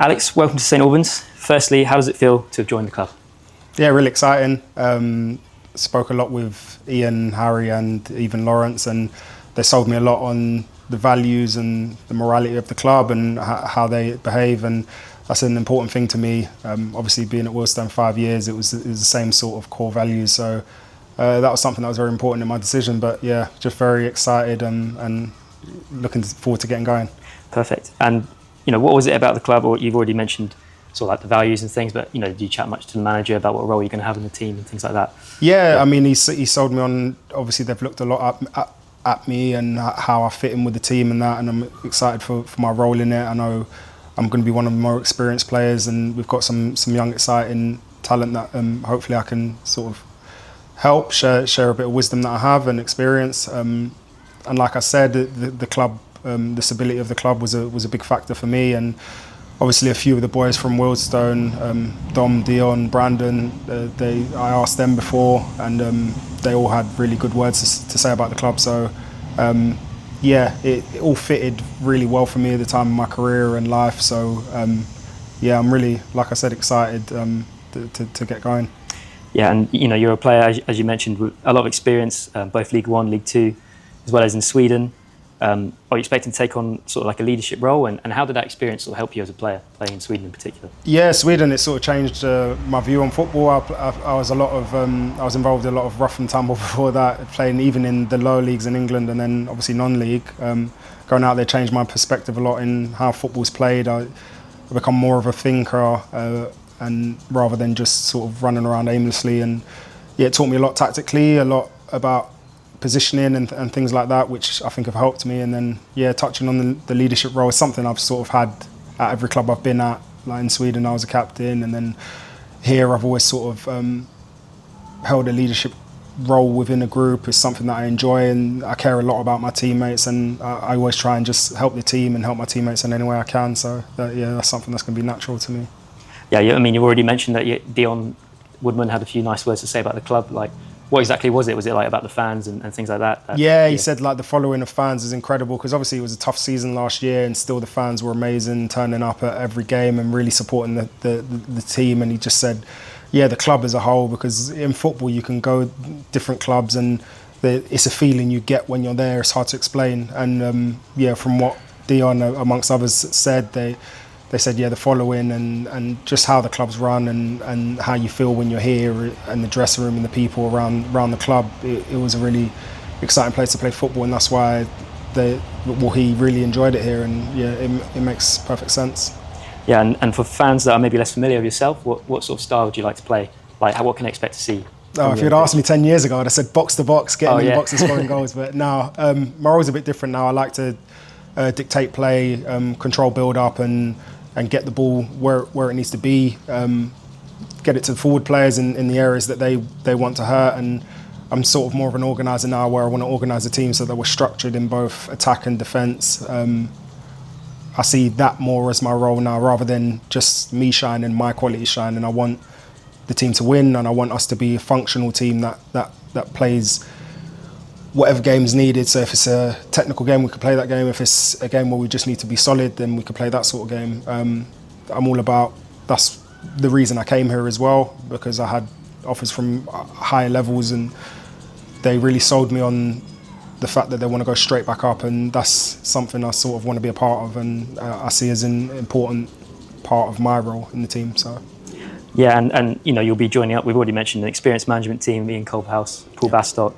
Alex, welcome to St Albans. Firstly, how does it feel to have joined the club? Yeah, really exciting. Spoke a lot with Ian, Harry and even Lawrence, and they sold me a lot on the values and the morality of the club and how they behave, and that's an important thing to me. Obviously being at Wealdstone 5 years, it was the same sort of core values, so that was something that was very important in my decision. But yeah, just very excited and looking forward to getting going. Perfect. And what was it about the club, or you've already mentioned sort of like the values and things, but did you chat much to the manager about what role you're going to have in the team and things like that? Yeah, I mean, he sold me on, obviously they've looked a lot at me and how I fit in with the team and that, and I'm excited for my role in it. I know I'm going to be one of the more experienced players, and we've got some young, exciting talent that hopefully I can sort of help, share a bit of wisdom that I have and experience. And like I said, the club, the stability of the club was a big factor for me, and obviously a few of the boys from Wealdstone, Dom, Dion, Brandon, I asked them before, and they all had really good words to say about the club. So yeah, it all fitted really well for me at the time in my career and life. So yeah, I'm really, like I said, excited to get going. Yeah, and you're a player, as you mentioned, with a lot of experience, both League One, League Two, as well as in Sweden. Are you expecting to take on sort of like a leadership role, and how did that experience sort of help you as a player, playing in Sweden in particular? Yeah, Sweden, it sort of changed my view on football. I was involved in a lot of rough and tumble before that, playing even in the lower leagues in England, and then obviously non-league. Going out there changed my perspective a lot in how football's played. I become more of a thinker, and rather than just sort of running around aimlessly. And yeah, it taught me a lot tactically, a lot about positioning and things like that, which I think have helped me. And then yeah, touching on the leadership role is something I've sort of had at every club I've been at. Like in Sweden I was a captain, and then here I've always sort of held a leadership role within a group. Is something that I enjoy, and I care a lot about my teammates, and I always try and just help the team and help my teammates in any way I can. So yeah, that's something that's going to be natural to me. Yeah, I mean, you've already mentioned that Dion Woodman had a few nice words to say about the club. Like, what exactly was it? Was it like about the fans and things like that? Yeah, he said like the following of fans is incredible, because obviously it was a tough season last year, and still the fans were amazing, turning up at every game and really supporting the team. And he just said, yeah, the club as a whole, because in football you can go different clubs and it's a feeling you get when you're there. It's hard to explain. And yeah, from what Dion amongst others said, they said, yeah, the following and just how the club's run and how you feel when you're here, and the dressing room and the people around the club. It was a really exciting place to play football, and that's why he really enjoyed it here, and yeah, it makes perfect sense. Yeah, and for fans that are maybe less familiar with yourself, what sort of style do you like to play? Like, what can they expect to see? Oh, if you'd asked me 10 years ago, I'd have said box to box, getting in the box and scoring goals. But now, my role's a bit different now. I like to dictate play, control build up, and get the ball where it needs to be, get it to the forward players in the areas that they want to hurt. And I'm sort of more of an organiser now, where I want to organise the team so that we're structured in both attack and defence. I see that more as my role now, rather than just me shining, my quality shining. I want the team to win, and I want us to be a functional team that plays whatever game is needed. So if it's a technical game, we could play that game. If it's a game where we just need to be solid, then we could play that sort of game. I'm all about, that's the reason I came here as well, because I had offers from higher levels, and they really sold me on the fact that they want to go straight back up, and that's something I sort of want to be a part of, and I see as an important part of my role in the team. So yeah, and you'll be joining up, we've already mentioned, an experienced management team, Ian Colbhouse, Paul Bastock,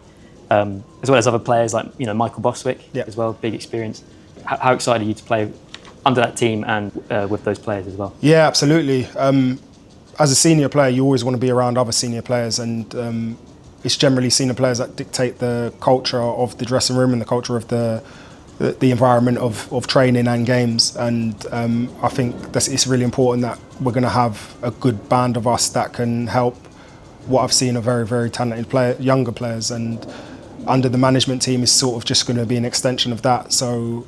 as well as other players like Michael Boswick as well, big experience. How excited are you to play under that team and with those players as well? Yeah, absolutely. As a senior player, you always want to be around other senior players, and it's generally senior players that dictate the culture of the dressing room and the culture of the environment of training and games. And I think it's really important that we're going to have a good band of us that can help what I've seen are very, very talented younger players, and under the management team is sort of just going to be an extension of that. So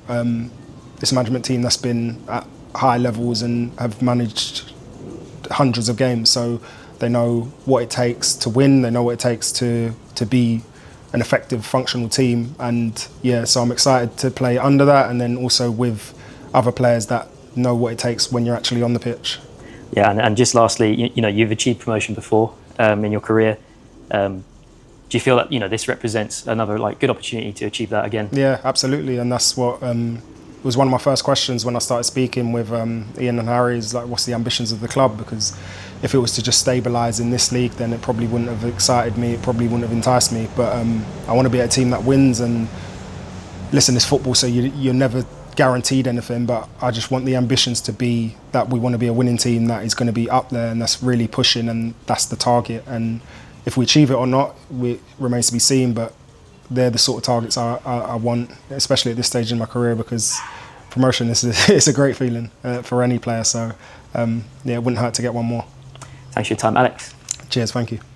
this management team that's been at high levels and have managed hundreds of games, so they know what it takes to win, they know what it takes to be an effective, functional team. And yeah, so I'm excited to play under that, and then also with other players that know what it takes when you're actually on the pitch. Yeah, and just lastly, you've achieved promotion before in your career. Do you feel that this represents another good opportunity to achieve that again? Yeah, absolutely, and that's what was one of my first questions when I started speaking with Ian and Harry. Is like, what's the ambitions of the club? Because if it was to just stabilise in this league, then it probably wouldn't have excited me. It probably wouldn't have enticed me. But I want to be at a team that wins. And listen, it's football, so you're never guaranteed anything. But I just want the ambitions to be that we want to be a winning team that is going to be up there and that's really pushing, and that's the target. And if we achieve it or not, it remains to be seen. But they're the sort of targets I want, especially at this stage in my career, because promotion is a great feeling for any player. So it wouldn't hurt to get one more. Thanks for your time, Alex. Cheers, thank you.